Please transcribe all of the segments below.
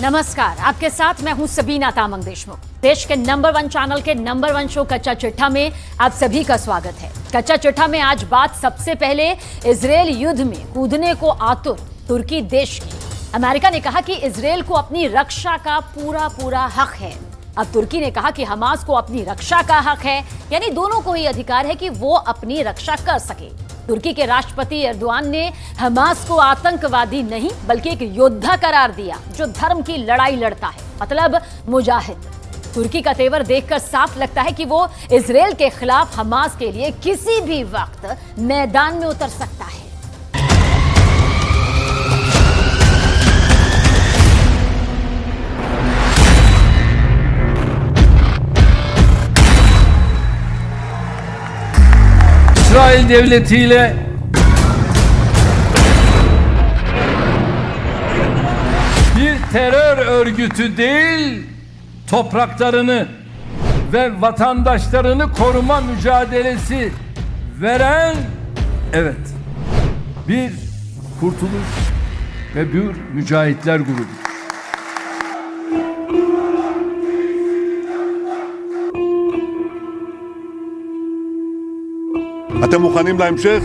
नमस्कार, आपके साथ मैं हूं सबीना तामंग देशमुख। देश के नंबर 1 चैनल के नंबर 1 शो कच्चा चिट्ठा में आप सभी का स्वागत है। कच्चा चिट्ठा में आज बात सबसे पहले इजरायल युद्ध में कूदने को आतुर तुर्की देश की। अमेरिका ने कहा कि इजरायल को अपनी रक्षा का पूरा हक है। अब तुर्की ने कहा कि हमास को अपनी रक्षा का हक है, यानी दोनों को ही अधिकार है कि वो अपनी रक्षा कर सके। तुर्की के राष्ट्रपति एर्दोआन ने हमास को आतंकवादी नहीं बल्कि एक योद्धा करार दिया जो धर्म की लड़ाई लड़ता है, मतलब मुजाहिद। तुर्की का तेवर देखकर साफ लगता है कि वो इजरायल के खिलाफ हमास के लिए किसी भी वक्त मैदान में उतर सकता है। İsrail devletiyle bir terör örgütü değil, topraklarını ve vatandaşlarını koruma mücadelesi veren, evet, bir kurtuluş ve bir mücahitler grubu. אתם מוכנים להמשך?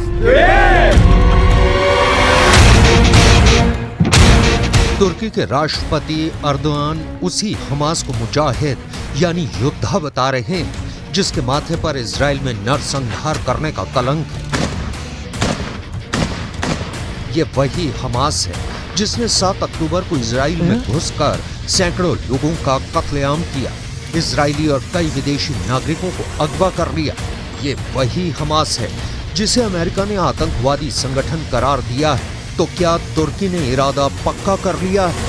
तुर्की के राष्ट्रपति अर्दोआन उसी हमास को मुजाहिद यानी योद्धा बता रहे हैं जिसके माथे पर इजराइल में नरसंहार करने का कलंक है। ये वही हमास है जिसने 7 अक्टूबर को इजराइल में घुसकर सैकड़ों लोगों का कत्लेआम किया, इजरायली और कई विदेशी नागरिकों को अगवा कर लिया। ये वही हमास है जिसे अमेरिका ने आतंकवादी संगठन करार दिया है। तो क्या तुर्की ने इरादा पक्का कर लिया है?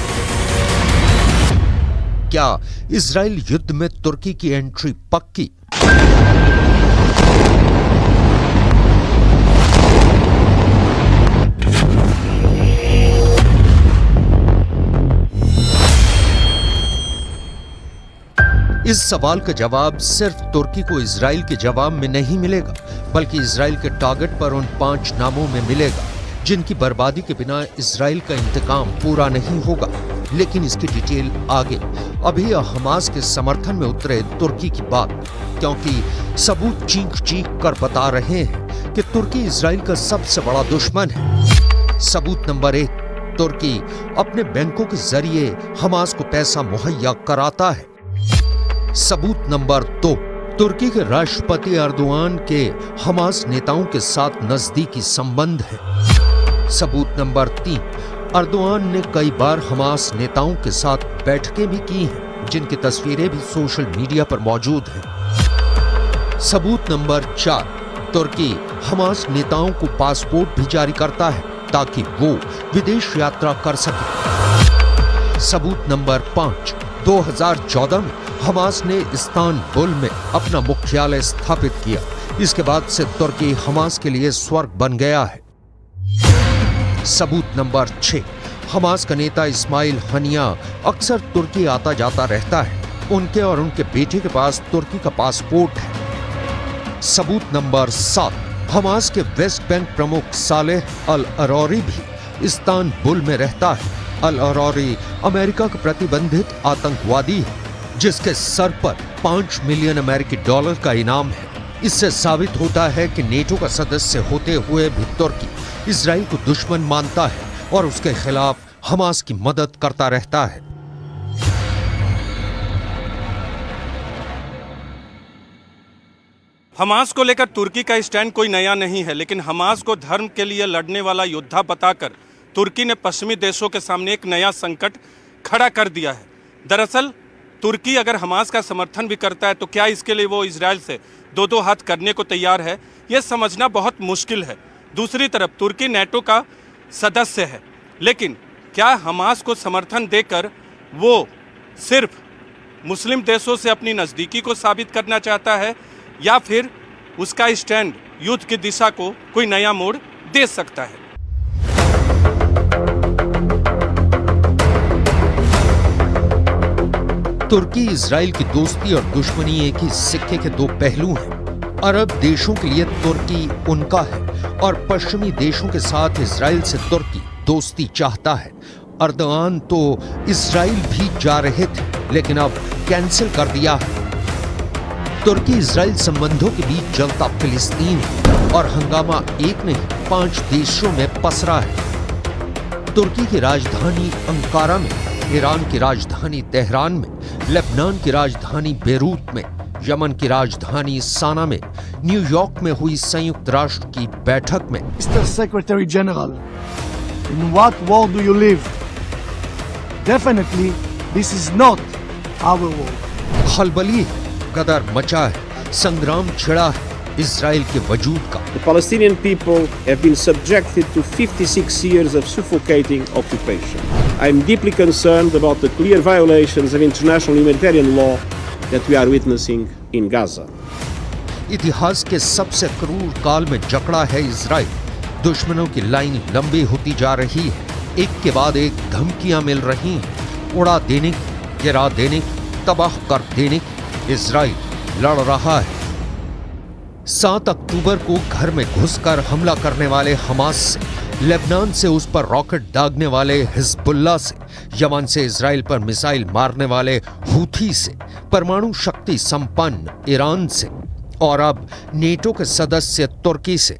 क्या इजराइल युद्ध में तुर्की की एंट्री पक्की? इस सवाल का जवाब सिर्फ तुर्की को इजराइल के जवाब में नहीं मिलेगा, बल्कि इजराइल के टारगेट पर उन 5 नामों में मिलेगा जिनकी बर्बादी के बिना इजराइल का इंतकाम पूरा नहीं होगा। लेकिन इसकी डिटेल आगे। अभी हमास के समर्थन में उतरे तुर्की की बात, क्योंकि सबूत चीख कर बता रहे हैं कि तुर्की इजराइल का सबसे बड़ा दुश्मन है। सबूत नंबर 1, तुर्की अपने बैंकों के जरिए हमास को पैसा मुहैया कराता है। सबूत नंबर 2, तुर्की के राष्ट्रपति एर्दोआन के हमास नेताओं के साथ नजदीकी संबंध है। सबूत नंबर 3, एर्दोआन ने कई बार हमास नेताओं के साथ बैठकें भी की हैं, जिनकी तस्वीरें भी सोशल मीडिया पर मौजूद हैं। सबूत नंबर 4, तुर्की हमास नेताओं को पासपोर्ट भी जारी करता है ताकि वो विदेश यात्रा कर सके। सबूत नंबर 5, 2014 में हमास ने इस्तांबुल में अपना मुख्यालय स्थापित किया। इसके बाद से तुर्की हमास के लिए स्वर्ग बन गया है। सबूत नंबर 6, हमास का नेता इस्माइल हनिया अक्सर तुर्की आता जाता रहता है। उनके और उनके बेटे के पास तुर्की का पासपोर्ट है। सबूत नंबर 7, हमास के वेस्ट बैंक प्रमुख सालेह अल अरौरी भी इस्तांबुल में रहता है। अल अरौरी अमेरिका का प्रतिबंधित आतंकवादी है जिसके सर पर $5 मिलियन अमेरिकी डॉलर का इनाम है। इससे साबित होता है कि नेटो का सदस्य होते हुए भी तुर्की इजराइल को दुश्मन मानता है और उसके खिलाफ हमास की मदद करता रहता है। हमास को लेकर तुर्की का स्टैंड कोई नया नहीं है, लेकिन हमास को धर्म के लिए लड़ने वाला योद्धा बताकर तुर्की ने पश्चिमी देशों के सामने एक नया संकट खड़ा कर दिया है। दरअसल तुर्की अगर हमास का समर्थन भी करता है तो क्या इसके लिए वो इजराइल से 2-2 हाथ करने को तैयार है, यह समझना बहुत मुश्किल है। दूसरी तरफ तुर्की नेटो का सदस्य है, लेकिन क्या हमास को समर्थन देकर वो सिर्फ मुस्लिम देशों से अपनी नज़दीकी को साबित करना चाहता है, या फिर उसका स्टैंड युद्ध की दिशा को कोई नया मोड़ दे सकता है? तुर्की इजराइल की दोस्ती और दुश्मनी एक ही सिक्के के 2 पहलू हैं। अरब देशों के लिए तुर्की उनका है और पश्चिमी देशों के साथ इजराइल से तुर्की दोस्ती चाहता है। अर्दगान तो इजराइल भी जा रहे थे, लेकिन अब कैंसिल कर दिया है। तुर्की इजराइल संबंधों के बीच जलता फिलिस्तीन और हंगामा एक नहीं 5 देशों में पसरा है। तुर्की की राजधानी अंकारा में, ईरान की राजधानी तेहरान में, लेबनान की राजधानी बेरूत में, यमन की राजधानी साना में, न्यूयॉर्क में हुई संयुक्त राष्ट्र की बैठक में Mr. Secretary General, in what world do you live? Definitely, this is not our world. खलबली है, गदर मचा है, संग्राम छिड़ा है इजराइल के वजूद का। The Palestinian people have been subjected to 56 years of suffocating occupation. I am deeply concerned about the clear violations of international humanitarian law that we are witnessing in Gaza. इतिहास के सबसे क्रूर काल में जकड़ा है इजराइल। दुश्मनों की लाइन लंबी होती जा रही है, एक के बाद एक धमकियां मिल रही हैं, उड़ा देने की, गिरा देने की, तबाह कर देने की। इजराइल लड़ रहा है। 7 अक्टूबर को घर में घुसकर हमला करने वाले हमास से, लेबनान से उस पर रॉकेट दागने वाले हिजबुल्लाह से, यमन से इजराइल पर मिसाइल मारने वाले हूथी से, परमाणु शक्ति संपन्न ईरान से और अब नेटो के सदस्य तुर्की से।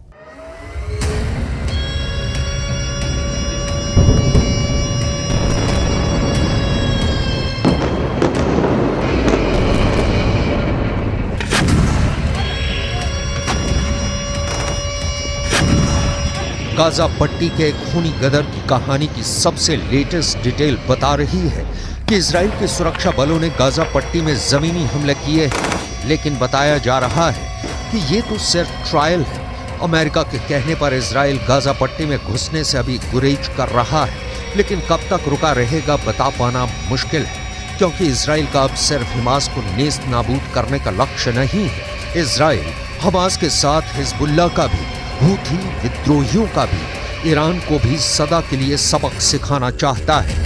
गाजा पट्टी के खूनी गदर की कहानी की सबसे लेटेस्ट डिटेल बता रही है कि इजराइल के सुरक्षा बलों ने गाजा पट्टी में जमीनी हमले किए हैं, लेकिन बताया जा रहा है कि ये तो सिर्फ ट्रायल है। अमेरिका के कहने पर इजराइल गाजा पट्टी में घुसने से अभी गुरेज कर रहा है, लेकिन कब तक रुका रहेगा बता पाना मुश्किल है, क्योंकि इजराइल का अब सिर्फ हमास को नेस्त नाबूद करने का लक्ष्य नहीं है। इजराइल हमास के साथ हिजबुल्लाह का भी, हूथी विद्रोहियों का भी, ईरान को भी सदा के लिए सबक सिखाना चाहता है।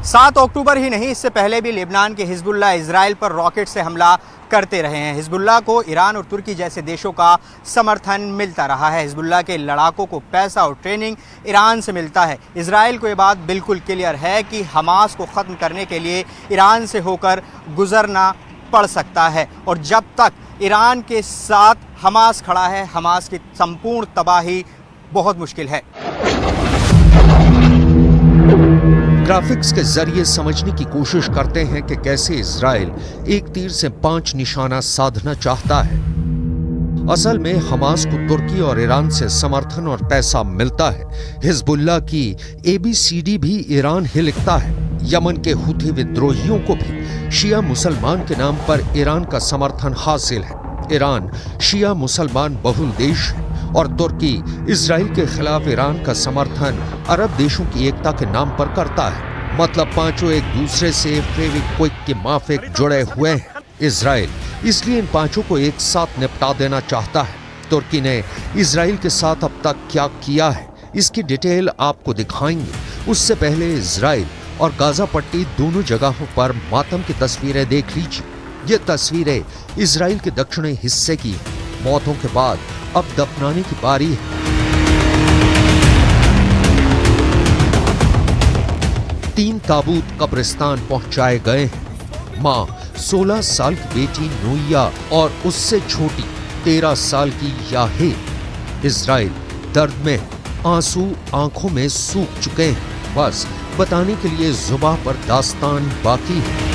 7 अक्टूबर ही नहीं, इससे पहले भी लेबनान के हिजबुल्लाह इजराइल पर रॉकेट से हमला करते रहे हैं। हिजबुल्लाह को ईरान और तुर्की जैसे देशों का समर्थन मिलता रहा है। हिजबुल्लाह के लड़ाकों को पैसा और ट्रेनिंग ईरान से मिलता है। इजराइल को ये बात बिल्कुल क्लियर है कि हमास को ख़त्म करने के लिए ईरान से होकर गुजरना पड़ सकता है, और जब तक ईरान के साथ हमास खड़ा है, हमास की संपूर्ण तबाही बहुत मुश्किल है। ग्राफिक्स के जरिए समझने की कोशिश करते हैं कि कैसे इजराइल एक तीर से 5 निशाना साधना चाहता है। असल में हमास को तुर्की और ईरान से समर्थन और पैसा मिलता है। हिजबुल्लाह की ABCD भी ईरान ही लिखता है। यमन के हूथी विद्रोहियों को भी शिया मुसलमान के नाम पर ईरान का समर्थन हासिल है। ईरान शिया मुसलमान बहुल देश है और तुर्की इजराइल के खिलाफ ईरान का समर्थन अरब देशों की एकता के नाम पर करता है। मतलब पांचों एक दूसरे से फेविक्विक के माफिक जुड़े हुए हैं। इजराइल इसलिए इन पांचों को एक साथ निपटा देना चाहता है। तुर्की ने इजराइल के साथ अब तक क्या किया है, इसकी डिटेल आपको दिखाएंगे। उससे पहले इजराइल और गाजा पट्टी दोनों जगहों पर मातम की तस्वीरें देख लीजिए। ये तस्वीरें इजराइल के दक्षिणी हिस्से की हैं। मौतों के बाद अब दफनाने की बारी है। तीन ताबूत कब्रिस्तान पहुंचाए गए हैं। मां 16 साल की बेटी नोइया और उससे छोटी 13 साल की याहे। इजराइल दर्द में, आंसू आंखों में सूख चुके हैं। बस बताने के लिए जुबां पर दास्तान बाकी है।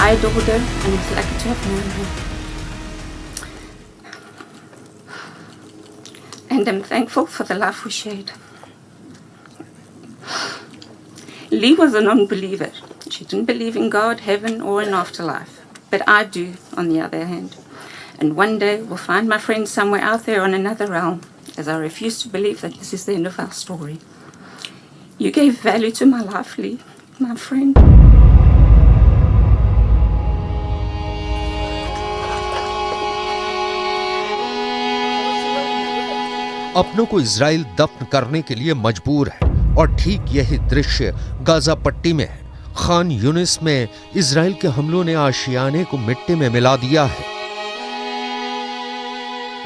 I adored her and was lucky to have known her. And I'm thankful for the life we shared. Lee was a non-believer. She didn't believe in God, heaven, or an afterlife. But I do, on the other hand. And one day we'll find my friend somewhere out there on another realm, as I refuse to believe that this is the end of our story. You gave value to my life, Lee, my friend. अपनों को Israel दफन करने के लिए मजबूर है और ठीक यही दृश्य गाजा पट्टी में है। खान यूनिस में इजराइल के हमलों ने आशियाने को मिट्टी में मिला दिया है।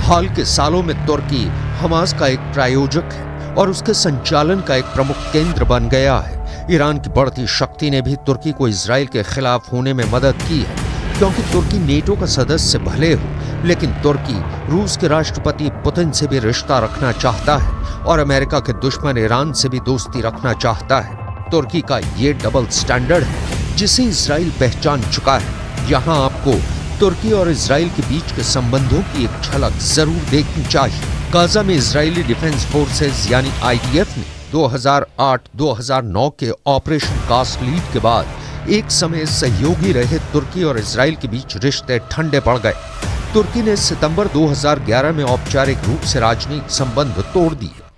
हाल के सालों में तुर्की हमास का एक प्रायोजक है और उसके संचालन का एक प्रमुख केंद्र बन गया है। ईरान की बढ़ती शक्ति ने भी तुर्की को इजराइल के खिलाफ होने में मदद की है, क्योंकि तुर्की नेटो का सदस्य भले हो, लेकिन तुर्की रूस के राष्ट्रपति पुतिन से भी रिश्ता रखना चाहता है और अमेरिका के दुश्मन ईरान से भी दोस्ती रखना चाहता है। तुर्की का ये डबल स्टैंडर्ड है जिसे इजराइल पहचान चुका है। यहाँ आपको तुर्की और इजराइल के बीच के संबंधों की एक झलक जरूर देखनी चाहिए। गाजा में इजरायली डिफेंस फोर्सेज यानी IDF ने 2008-2009 के ऑपरेशन कास्ट लीड के बाद एक समय सहयोगी रहे तुर्की और इजराइल के बीच रिश्ते ठंडे पड़ गए। तुर्की ने सितंबर 2011 में औपचारिक रूप से राजनयिक संबंध तोड़ दिए।